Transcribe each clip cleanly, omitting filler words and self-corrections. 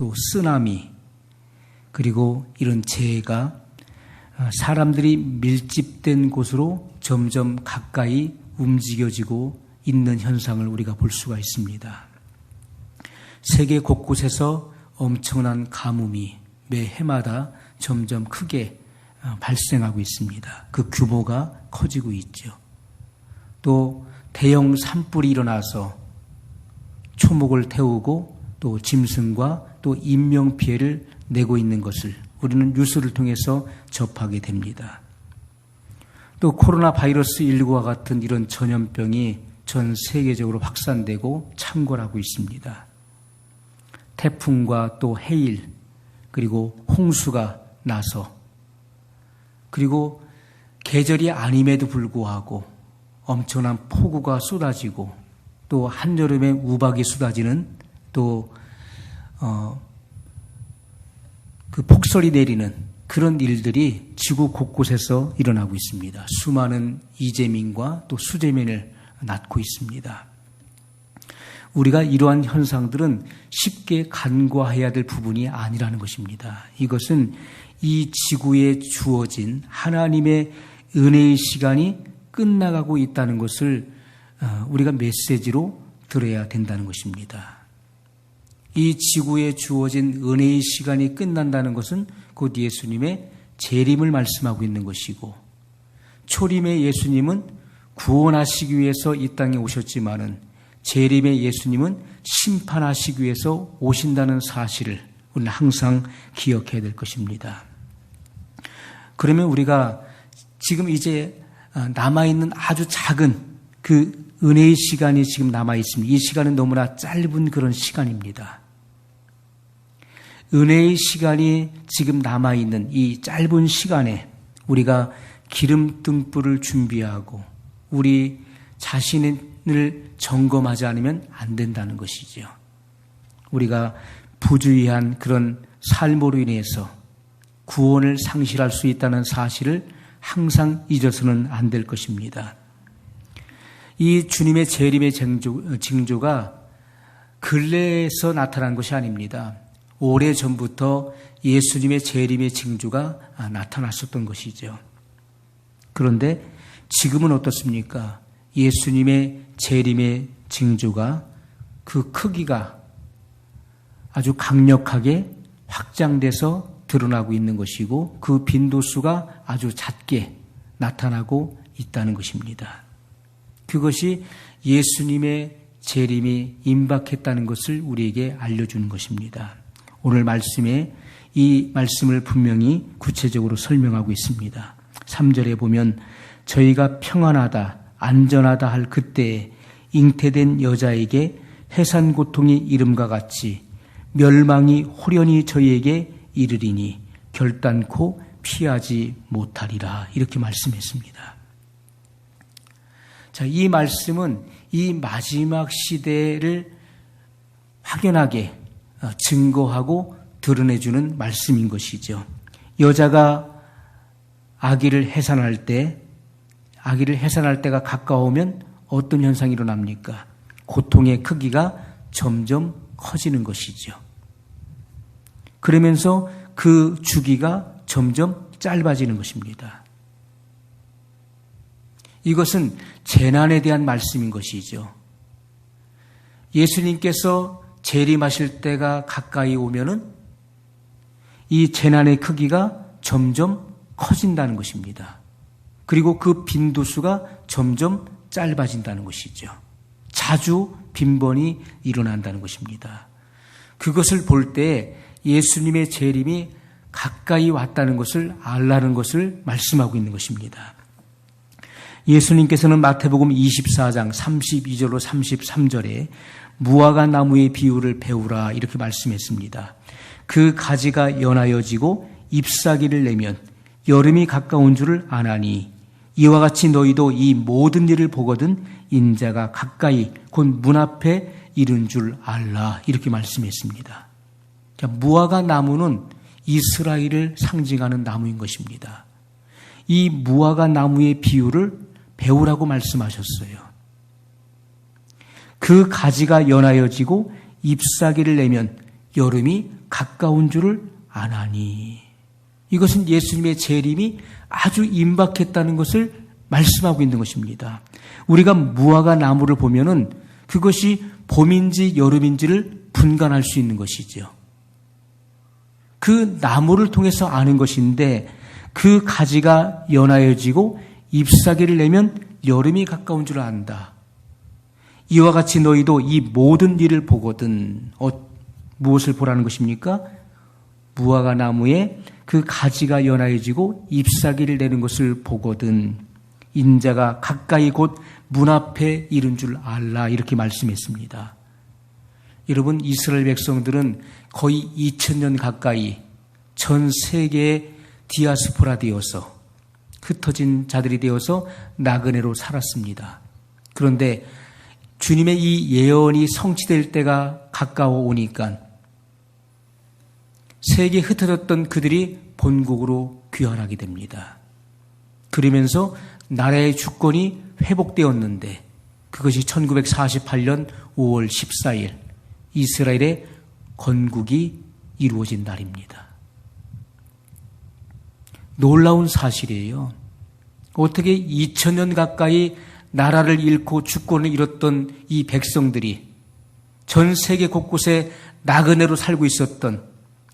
또 쓰나미, 그리고 이런 재해가 사람들이 밀집된 곳으로 점점 가까이 움직여지고 있는 현상을 우리가 볼 수가 있습니다. 세계 곳곳에서 엄청난 가뭄이 매 해마다 점점 크게 발생하고 있습니다. 그 규모가 커지고 있죠. 또 대형 산불이 일어나서 초목을 태우고 또 짐승과 또 인명피해를 내고 있는 것을 우리는 뉴스를 통해서 접하게 됩니다. 또 코로나 바이러스 19와 같은 이런 전염병이 전 세계적으로 확산되고 창궐하고 있습니다. 태풍과 또 해일, 그리고 홍수가 나서, 그리고 계절이 아님에도 불구하고 엄청난 폭우가 쏟아지고 또 한여름에 우박이 쏟아지는 또 그 폭설이 내리는 그런 일들이 지구 곳곳에서 일어나고 있습니다. 수많은 이재민과 또 수재민을 낳고 있습니다. 우리가 이러한 현상들은 쉽게 간과해야 될 부분이 아니라는 것입니다. 이것은 이 지구에 주어진 하나님의 은혜의 시간이 끝나가고 있다는 것을 우리가 메시지로 들어야 된다는 것입니다. 이 지구에 주어진 은혜의 시간이 끝난다는 것은 곧 예수님의 재림을 말씀하고 있는 것이고, 초림의 예수님은 구원하시기 위해서 이 땅에 오셨지만은 재림의 예수님은 심판하시기 위해서 오신다는 사실을 우리는 항상 기억해야 될 것입니다. 그러면 우리가 지금 이제 남아있는 아주 작은 그 은혜의 시간이 지금 남아있습니다. 이 시간은 너무나 짧은 그런 시간입니다. 은혜의 시간이 지금 남아있는 이 짧은 시간에 우리가 기름등불을 준비하고 우리 자신을 점검하지 않으면 안 된다는 것이죠. 우리가 부주의한 그런 삶으로 인해서 구원을 상실할 수 있다는 사실을 항상 잊어서는 안 될 것입니다. 이 주님의 재림의 징조가 근래에서 나타난 것이 아닙니다. 오래전부터 예수님의 재림의 징조가 나타났었던 것이죠. 그런데 지금은 어떻습니까? 예수님의 재림의 징조가 그 크기가 아주 강력하게 확장돼서 드러나고 있는 것이고 그 빈도수가 아주 잦게 나타나고 있다는 것입니다. 그것이 예수님의 재림이 임박했다는 것을 우리에게 알려주는 것입니다. 오늘 말씀에 이 말씀을 분명히 구체적으로 설명하고 있습니다. 3절에 보면 저희가 평안하다, 안전하다 할 그때에 잉태된 여자에게 해산 고통이 이름과 같이 멸망이 호련히 저희에게 이르리니 결단코 피하지 못하리라. 이렇게 말씀했습니다. 자, 이 말씀은 이 마지막 시대를 확연하게 증거하고 드러내주는 말씀인 것이죠. 여자가 아기를 해산할 때가 가까우면 어떤 현상이 일어납니까? 고통의 크기가 점점 커지는 것이죠. 그러면서 그 주기가 점점 짧아지는 것입니다. 이것은 재난에 대한 말씀인 것이죠. 예수님께서 재림하실 때가 가까이 오면은 이 재난의 크기가 점점 커진다는 것입니다. 그리고 그 빈도수가 점점 짧아진다는 것이죠. 자주 빈번히 일어난다는 것입니다. 그것을 볼 때 예수님의 재림이 가까이 왔다는 것을 알라는 것을 말씀하고 있는 것입니다. 예수님께서는 마태복음 24장 32절로 33절에 무화과 나무의 비유를 배우라 이렇게 말씀했습니다. 그 가지가 연하여지고 잎사귀를 내면 여름이 가까운 줄을 아나니 이와 같이 너희도 이 모든 일을 보거든 인자가 가까이 곧 문 앞에 이른 줄 알라 이렇게 말씀했습니다. 무화과 나무는 이스라엘을 상징하는 나무인 것입니다. 이 무화과 나무의 비유를 배우라고 말씀하셨어요. 그 가지가 연하여지고 잎사귀를 내면 여름이 가까운 줄을 아나니. 이것은 예수님의 재림이 아주 임박했다는 것을 말씀하고 있는 것입니다. 우리가 무화과 나무를 보면은 그것이 봄인지 여름인지를 분간할 수 있는 것이죠. 그 나무를 통해서 아는 것인데 그 가지가 연하여지고 잎사귀를 내면 여름이 가까운 줄 안다. 이와 같이 너희도 이 모든 일을 보거든 무엇을 보라는 것입니까? 무화과 나무에 그 가지가 연하여지고 잎사귀를 내는 것을 보거든 인자가 가까이 곧 문 앞에 이른 줄 알라 이렇게 말씀했습니다. 여러분 이스라엘 백성들은 거의 2000년 가까이 전 세계에 디아스포라 되어서 흩어진 자들이 되어서 나그네로 살았습니다. 그런데 주님의 이 예언이 성취될 때가 가까워 오니까 세계에 흩어졌던 그들이 본국으로 귀환하게 됩니다. 그러면서 나라의 주권이 회복되었는데 그것이 1948년 5월 14일 이스라엘의 건국이 이루어진 날입니다. 놀라운 사실이에요. 어떻게 2000년 가까이 나라를 잃고 주권을 잃었던 이 백성들이 전 세계 곳곳에 나그네로 살고 있었던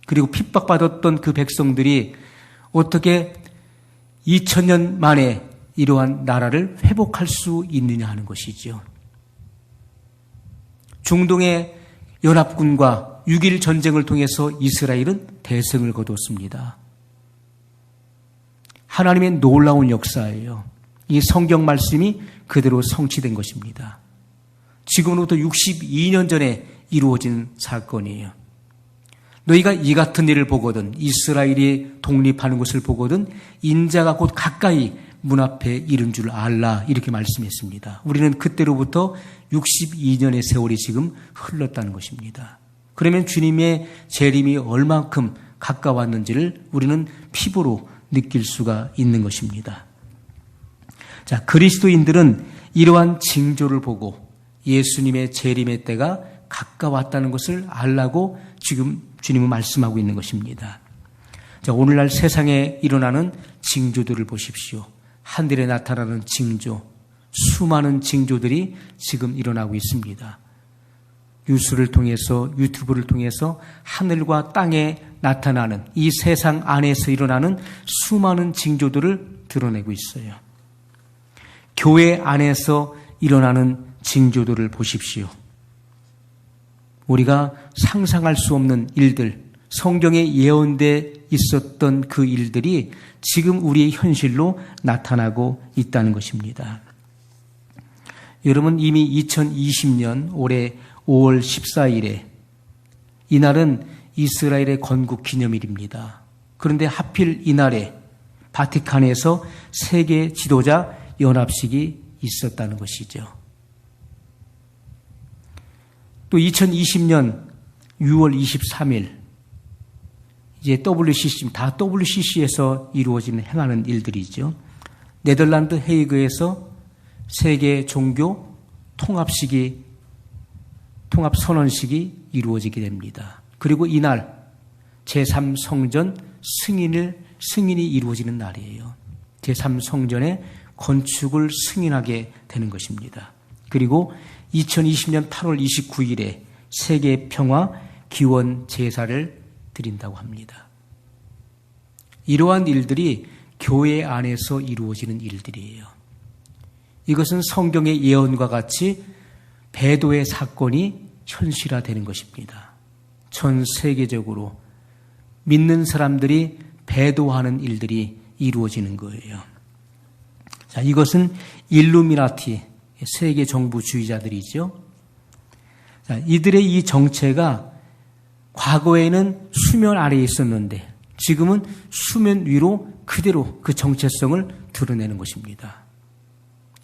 그리고 핍박받았던 그 백성들이 어떻게 2000년 만에 이러한 나라를 회복할 수 있느냐 하는 것이죠. 중동의 연합군과 6.1 전쟁을 통해서 이스라엘은 대승을 거뒀습니다. 하나님의 놀라운 역사예요. 이 성경 말씀이 그대로 성취된 것입니다. 지금으로부터 62년 전에 이루어진 사건이에요. 너희가 이 같은 일을 보거든 이스라엘이 독립하는 것을 보거든 인자가 곧 가까이 문 앞에 이른 줄 알라 이렇게 말씀했습니다. 우리는 그때로부터 62년의 세월이 지금 흘렀다는 것입니다. 그러면 주님의 재림이 얼만큼 가까웠는지를 우리는 피부로 느낄 수가 있는 것입니다. 자, 그리스도인들은 이러한 징조를 보고 예수님의 재림의 때가 가까웠다는 것을 알라고 지금 주님은 말씀하고 있는 것입니다. 자, 오늘날 세상에 일어나는 징조들을 보십시오. 하늘에 나타나는 징조, 수많은 징조들이 지금 일어나고 있습니다. 뉴스를 통해서 유튜브를 통해서 하늘과 땅에 나타나는 이 세상 안에서 일어나는 수많은 징조들을 드러내고 있어요. 교회 안에서 일어나는 징조들을 보십시오. 우리가 상상할 수 없는 일들, 성경에 예언돼 있었던 그 일들이 지금 우리의 현실로 나타나고 있다는 것입니다. 여러분 이미 2020년 올해 5월 14일에 이날은 이스라엘의 건국 기념일입니다. 그런데 하필 이날에 바티칸에서 세계 지도자 연합식이 있었다는 것이죠. 또 2020년 6월 23일 이제 WCC, 다 WCC에서 이루어지는 행하는 일들이죠. 네덜란드 헤이그에서 세계 종교 통합선언식이 이루어지게 됩니다. 그리고 이날 제3성전 승인이 이루어지는 날이에요. 제3성전의 건축을 승인하게 되는 것입니다. 그리고 2020년 8월 29일에 세계 평화 기원 제사를 드린다고 합니다. 이러한 일들이 교회 안에서 이루어지는 일들이에요. 이것은 성경의 예언과 같이 배도의 사건이 현실화되는 것입니다. 전 세계적으로 믿는 사람들이 배도하는 일들이 이루어지는 거예요. 자, 이것은 일루미나티 세계 정부주의자들이죠. 자, 이들의 이 정체가 과거에는 수면 아래에 있었는데 지금은 수면 위로 그대로 그 정체성을 드러내는 것입니다.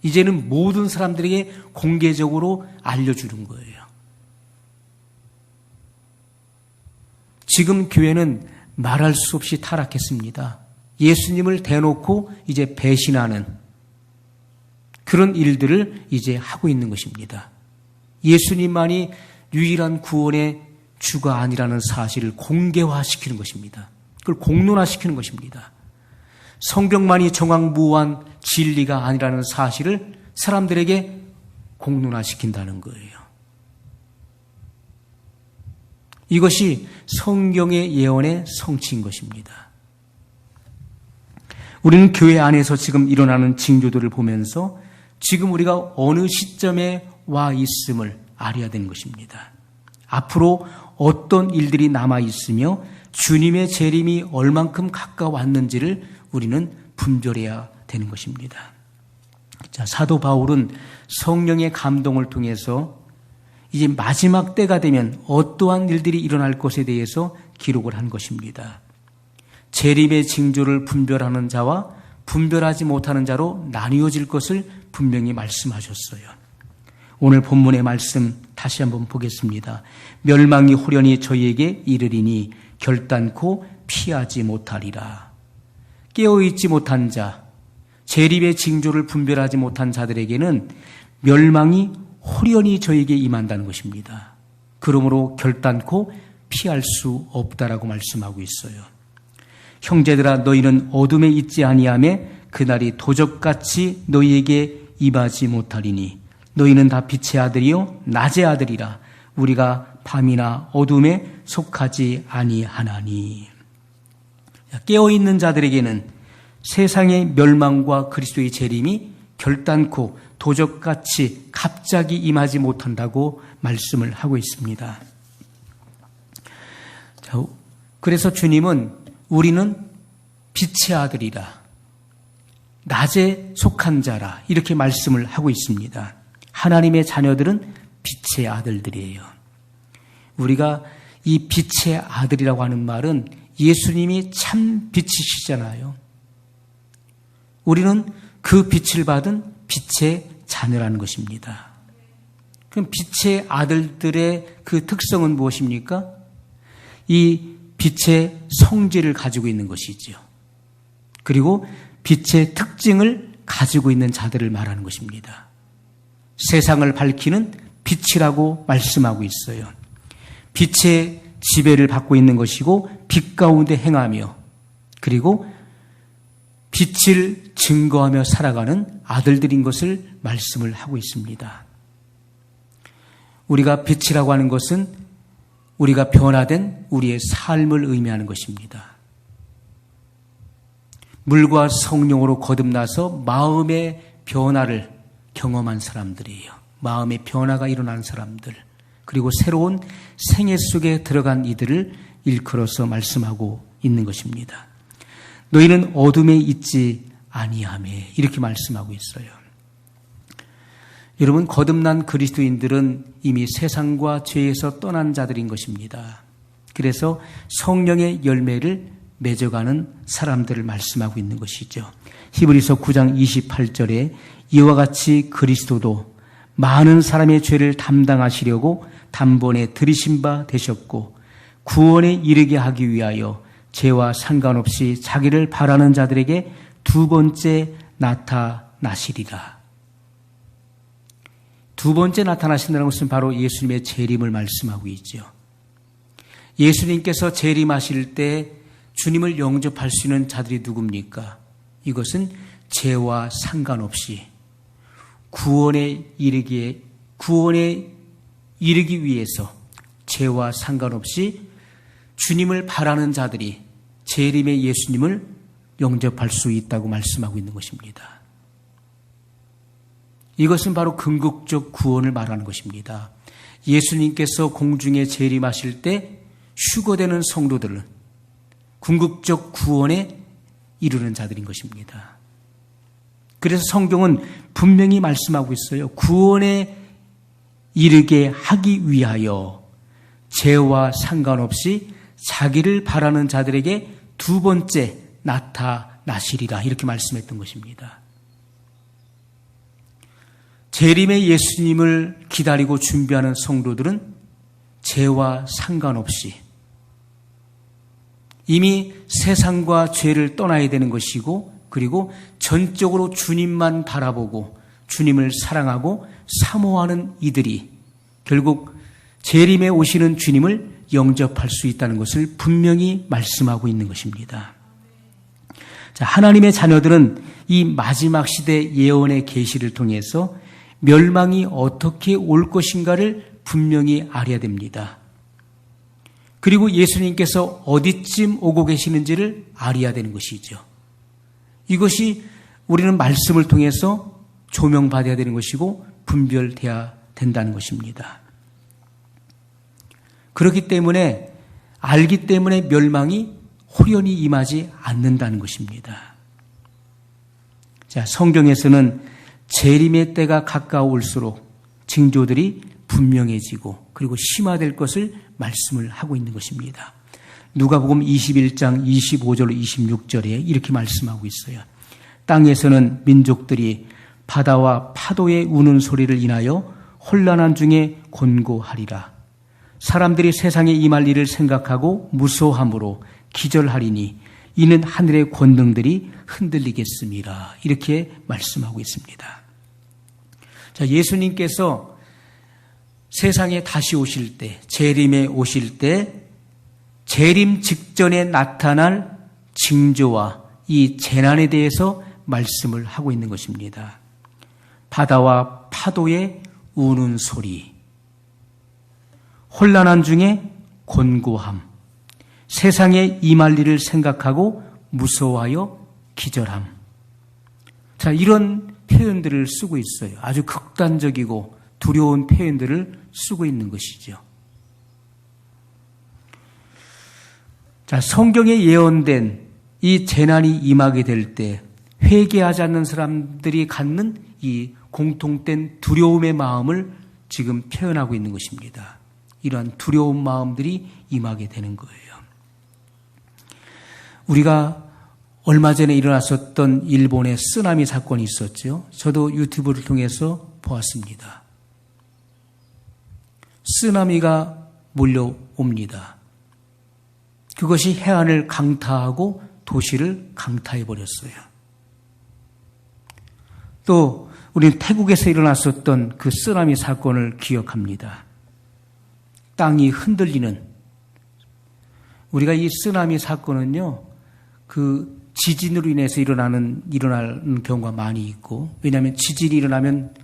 이제는 모든 사람들에게 공개적으로 알려주는 거예요. 지금 교회는 말할 수 없이 타락했습니다. 예수님을 대놓고 이제 배신하는 그런 일들을 이제 하고 있는 것입니다. 예수님만이 유일한 구원의 주가 아니라는 사실을 공개화시키는 것입니다. 그걸 공론화시키는 것입니다. 성경만이 정확무한 진리가 아니라는 사실을 사람들에게 공론화시킨다는 거예요. 이것이 성경의 예언의 성취인 것입니다. 우리는 교회 안에서 지금 일어나는 징조들을 보면서 지금 우리가 어느 시점에 와 있음을 알아야 되는 것입니다. 앞으로 어떤 일들이 남아 있으며 주님의 재림이 얼만큼 가까웠는지를 우리는 분별해야 되는 것입니다. 자, 사도 바울은 성령의 감동을 통해서 이제 마지막 때가 되면 어떠한 일들이 일어날 것에 대해서 기록을 한 것입니다. 재림의 징조를 분별하는 자와 분별하지 못하는 자로 나뉘어질 것을 분명히 말씀하셨어요. 오늘 본문의 말씀 다시 한번 보겠습니다. 멸망이 호련히 저희에게 이르리니 결단코 피하지 못하리라. 깨어있지 못한 자, 재림의 징조를 분별하지 못한 자들에게는 멸망이 호련히 저에게 임한다는 것입니다. 그러므로 결단코 피할 수 없다라고 말씀하고 있어요. 형제들아 너희는 어둠에 있지 아니하매 그날이 도적같이 너희에게 임하지 못하리니 너희는 다 빛의 아들이요 낮의 아들이라. 우리가 밤이나 어둠에 속하지 아니하나니. 깨어있는 자들에게는 세상의 멸망과 그리스도의 재림이 결단코 도적같이 갑자기 임하지 못한다고 말씀을 하고 있습니다. 그래서 주님은 우리는 빛의 아들이라, 낮에 속한 자라 이렇게 말씀을 하고 있습니다. 하나님의 자녀들은 빛의 아들들이에요. 우리가 이 빛의 아들이라고 하는 말은 예수님이 참 빛이시잖아요. 우리는 그 빛을 받은 빛의 자녀라는 것입니다. 그럼 빛의 아들들의 그 특성은 무엇입니까? 이 빛의 성질을 가지고 있는 것이지요. 그리고 빛의 특징을 가지고 있는 자들을 말하는 것입니다. 세상을 밝히는 빛이라고 말씀하고 있어요. 빛의 지배를 받고 있는 것이고 빛 가운데 행하며 그리고 빛을 증거하며 살아가는 아들들인 것을 말씀을 하고 있습니다. 우리가 빛이라고 하는 것은 우리가 변화된 우리의 삶을 의미하는 것입니다. 물과 성령으로 거듭나서 마음의 변화를 경험한 사람들이에요. 마음의 변화가 일어난 사람들, 그리고 새로운 생애 속에 들어간 이들을 일컬어서 말씀하고 있는 것입니다. 너희는 어둠에 있지 아니하매 이렇게 말씀하고 있어요. 여러분, 거듭난 그리스도인들은 이미 세상과 죄에서 떠난 자들인 것입니다. 그래서 성령의 열매를 맺어가는 사람들을 말씀하고 있는 것이죠. 히브리서 9장 28절에 이와 같이 그리스도도 많은 사람의 죄를 담당하시려고 단번에 들이신 바 되셨고 구원에 이르게 하기 위하여 죄와 상관없이 자기를 바라는 자들에게 두 번째 나타나시리라. 두 번째 나타나신다는 것은 바로 예수님의 재림을 말씀하고 있죠. 예수님께서 재림하실 때 주님을 영접할 수 있는 자들이 누굽니까? 이것은 죄와 상관없이 구원에 이르기 위해서 죄와 상관없이 주님을 바라는 자들이 재림의 예수님을 영접할 수 있다고 말씀하고 있는 것입니다. 이것은 바로 궁극적 구원을 말하는 것입니다. 예수님께서 공중에 재림하실 때 휴거되는 성도들은 궁극적 구원에 이르는 자들인 것입니다. 그래서 성경은 분명히 말씀하고 있어요. 구원에 이르게 하기 위하여 죄와 상관없이 자기를 바라는 자들에게 두 번째 나타나시리라 이렇게 말씀했던 것입니다. 재림의 예수님을 기다리고 준비하는 성도들은 죄와 상관없이 이미 세상과 죄를 떠나야 되는 것이고 그리고 전적으로 주님만 바라보고 주님을 사랑하고 사모하는 이들이 결국 재림에 오시는 주님을 영접할 수 있다는 것을 분명히 말씀하고 있는 것입니다. 자, 하나님의 자녀들은 이 마지막 시대 예언의 계시를 통해서 멸망이 어떻게 올 것인가를 분명히 알아야 됩니다. 그리고 예수님께서 어디쯤 오고 계시는지를 알아야 되는 것이죠. 이것이 우리는 말씀을 통해서 조명받아야 되는 것이고 분별돼야 된다는 것입니다. 그렇기 때문에 알기 때문에 멸망이 호련히 임하지 않는다는 것입니다. 자, 성경에서는 재림의 때가 가까울수록 징조들이 분명해지고 그리고 심화될 것을 말씀을 하고 있는 것입니다. 누가복음 21장 25절 26절에 이렇게 말씀하고 있어요. 땅에서는 민족들이 바다와 파도의 우는 소리를 인하여 혼란한 중에 곤고하리라. 사람들이 세상에 임할 일을 생각하고 무소함으로 기절하리니 이는 하늘의 권능들이 흔들리겠습니다. 이렇게 말씀하고 있습니다. 자, 예수님께서 세상에 다시 오실 때, 재림에 오실 때 재림 직전에 나타날 징조와 이 재난에 대해서 말씀을 하고 있는 것입니다. 바다와 파도의 우는 소리, 혼란한 중에 곤고함, 세상에 임할 일을 생각하고 무서워하여 기절함. 자, 이런 표현들을 쓰고 있어요. 아주 극단적이고 두려운 표현들을 쓰고 있는 것이죠. 자, 성경에 예언된 이 재난이 임하게 될 때 회개하지 않는 사람들이 갖는 이 공통된 두려움의 마음을 지금 표현하고 있는 것입니다. 이러한 두려운 마음들이 임하게 되는 거예요. 우리가 얼마 전에 일어났었던 일본의 쓰나미 사건이 있었죠. 저도 유튜브를 통해서 보았습니다. 쓰나미가 몰려옵니다. 그것이 해안을 강타하고 도시를 강타해버렸어요. 또 우리는 태국에서 일어났었던 그 쓰나미 사건을 기억합니다. 땅이 흔들리는, 우리가 이 쓰나미 사건은요, 그 지진으로 인해서 일어나는 경우가 많이 있고, 왜냐하면 지진이 일어나면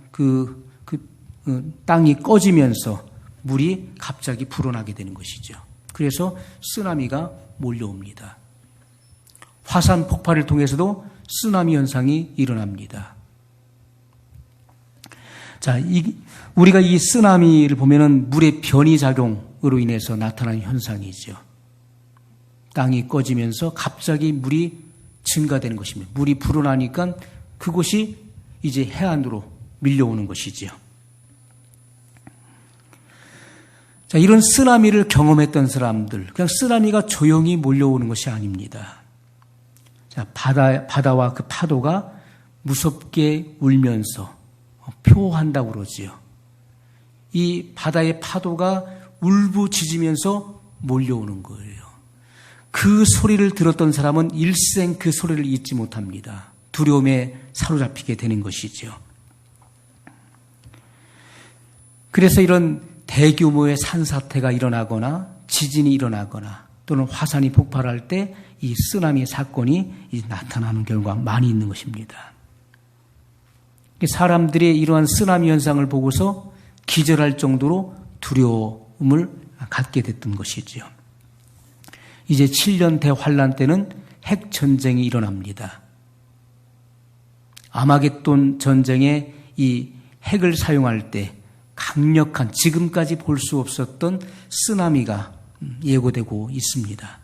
땅이 꺼지면서 물이 갑자기 불어나게 되는 것이죠. 그래서 쓰나미가 몰려옵니다. 화산 폭발을 통해서도 쓰나미 현상이 일어납니다. 자, 우리가 이 쓰나미를 보면은 물의 변이 작용으로 인해서 나타나는 현상이죠. 땅이 꺼지면서 갑자기 물이 증가되는 것입니다. 물이 불어나니까 그곳이 이제 해안으로 밀려오는 것이지요. 자, 이런 쓰나미를 경험했던 사람들, 그냥 쓰나미가 조용히 몰려오는 것이 아닙니다. 자, 바다와 그 파도가 무섭게 울면서 표한다고 그러지요. 이 바다의 파도가 울부짖으면서 몰려오는 거예요. 그 소리를 들었던 사람은 일생 그 소리를 잊지 못합니다. 두려움에 사로잡히게 되는 것이죠. 그래서 이런 대규모의 산사태가 일어나거나 지진이 일어나거나 또는 화산이 폭발할 때 이 쓰나미 사건이 나타나는 경우가 많이 있는 것입니다. 사람들의 이러한 쓰나미 현상을 보고서 기절할 정도로 두려움을 갖게 됐던 것이지요. 이제 7년 대환란 때는 핵전쟁이 일어납니다. 아마겟돈 전쟁에 이 핵을 사용할 때 강력한, 지금까지 볼 수 없었던 쓰나미가 예고되고 있습니다.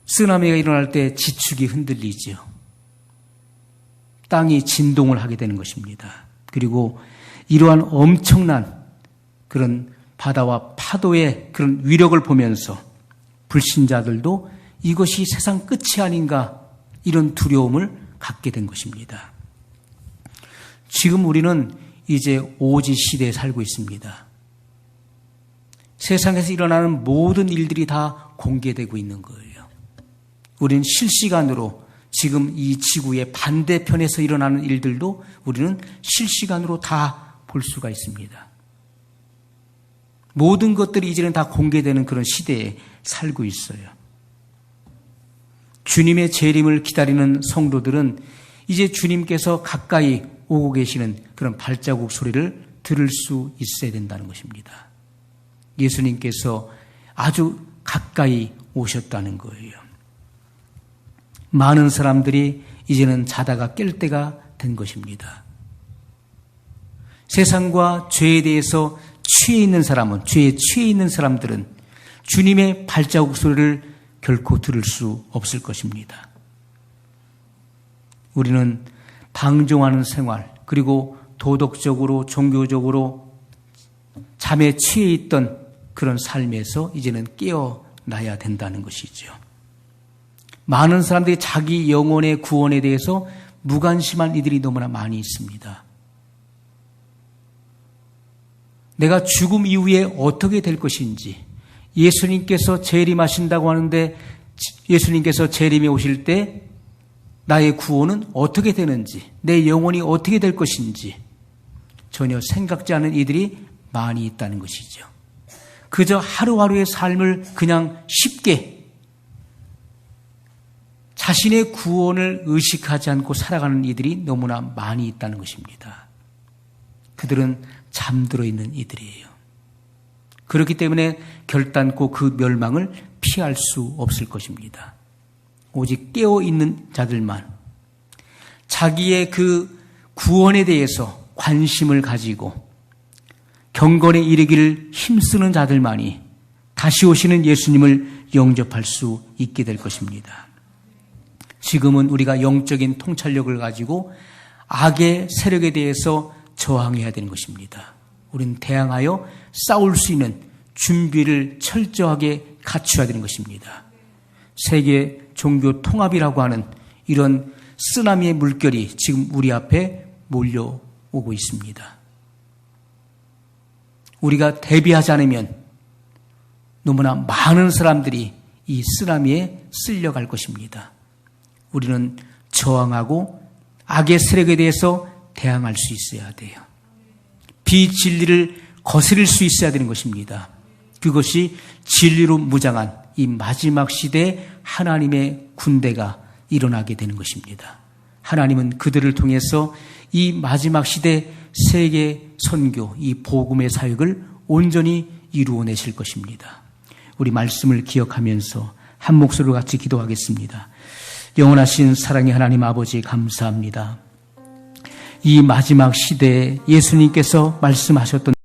쓰나미가 일어날 때 지축이 흔들리죠. 땅이 진동을 하게 되는 것입니다. 그리고 이러한 엄청난 그런 바다와 파도의 그런 위력을 보면서 불신자들도 이것이 세상 끝이 아닌가, 이런 두려움을 갖게 된 것입니다. 지금 우리는 이제 오지 시대에 살고 있습니다. 세상에서 일어나는 모든 일들이 다 공개되고 있는 거예요. 우리는 실시간으로 지금 이 지구의 반대편에서 일어나는 일들도 우리는 실시간으로 다 볼 수가 있습니다. 모든 것들이 이제는 다 공개되는 그런 시대에 살고 있어요. 주님의 재림을 기다리는 성도들은 이제 주님께서 가까이 오고 계시는 그런 발자국 소리를 들을 수 있어야 된다는 것입니다. 예수님께서 아주 가까이 오셨다는 거예요. 많은 사람들이 이제는 자다가 깰 때가 된 것입니다. 세상과 죄에 대해서 죄에 취해 있는 사람들은 주님의 발자국 소리를 결코 들을 수 없을 것입니다. 우리는 방종하는 생활, 그리고 도덕적으로, 종교적으로 잠에 취해 있던 그런 삶에서 이제는 깨어나야 된다는 것이죠. 많은 사람들이 자기 영혼의 구원에 대해서 무관심한 이들이 너무나 많이 있습니다. 내가 죽음 이후에 어떻게 될 것인지, 예수님께서 재림하신다고 하는데 예수님께서 재림에 오실 때 나의 구원은 어떻게 되는지, 내 영혼이 어떻게 될 것인지 전혀 생각지 않은 이들이 많이 있다는 것이죠. 그저 하루하루의 삶을 그냥 쉽게 자신의 구원을 의식하지 않고 살아가는 이들이 너무나 많이 있다는 것입니다. 그들은 잠들어 있는 이들이에요. 그렇기 때문에 결단코 그 멸망을 피할 수 없을 것입니다. 오직 깨어있는 자들만 자기의 그 구원에 대해서 관심을 가지고 경건에 이르기를 힘쓰는 자들만이 다시 오시는 예수님을 영접할 수 있게 될 것입니다. 지금은 우리가 영적인 통찰력을 가지고 악의 세력에 대해서 저항해야 되는 것입니다. 우리는 대항하여 싸울 수 있는 준비를 철저하게 갖춰야 되는 것입니다. 세계 종교 통합이라고 하는 이런 쓰나미의 물결이 지금 우리 앞에 몰려오고 있습니다. 우리가 대비하지 않으면 너무나 많은 사람들이 이 쓰나미에 쓸려갈 것입니다. 우리는 저항하고 악의 세력에 대해서 대항할 수 있어야 돼요. 비진리를 거스릴 수 있어야 되는 것입니다. 그것이 진리로 무장한 이 마지막 시대에 하나님의 군대가 일어나게 되는 것입니다. 하나님은 그들을 통해서 이 마지막 시대 세계 선교, 이 복음의 사역을 온전히 이루어내실 것입니다. 우리 말씀을 기억하면서 한 목소리로 같이 기도하겠습니다. 영원하신 사랑의 하나님 아버지 감사합니다. 이 마지막 시대에 예수님께서 말씀하셨던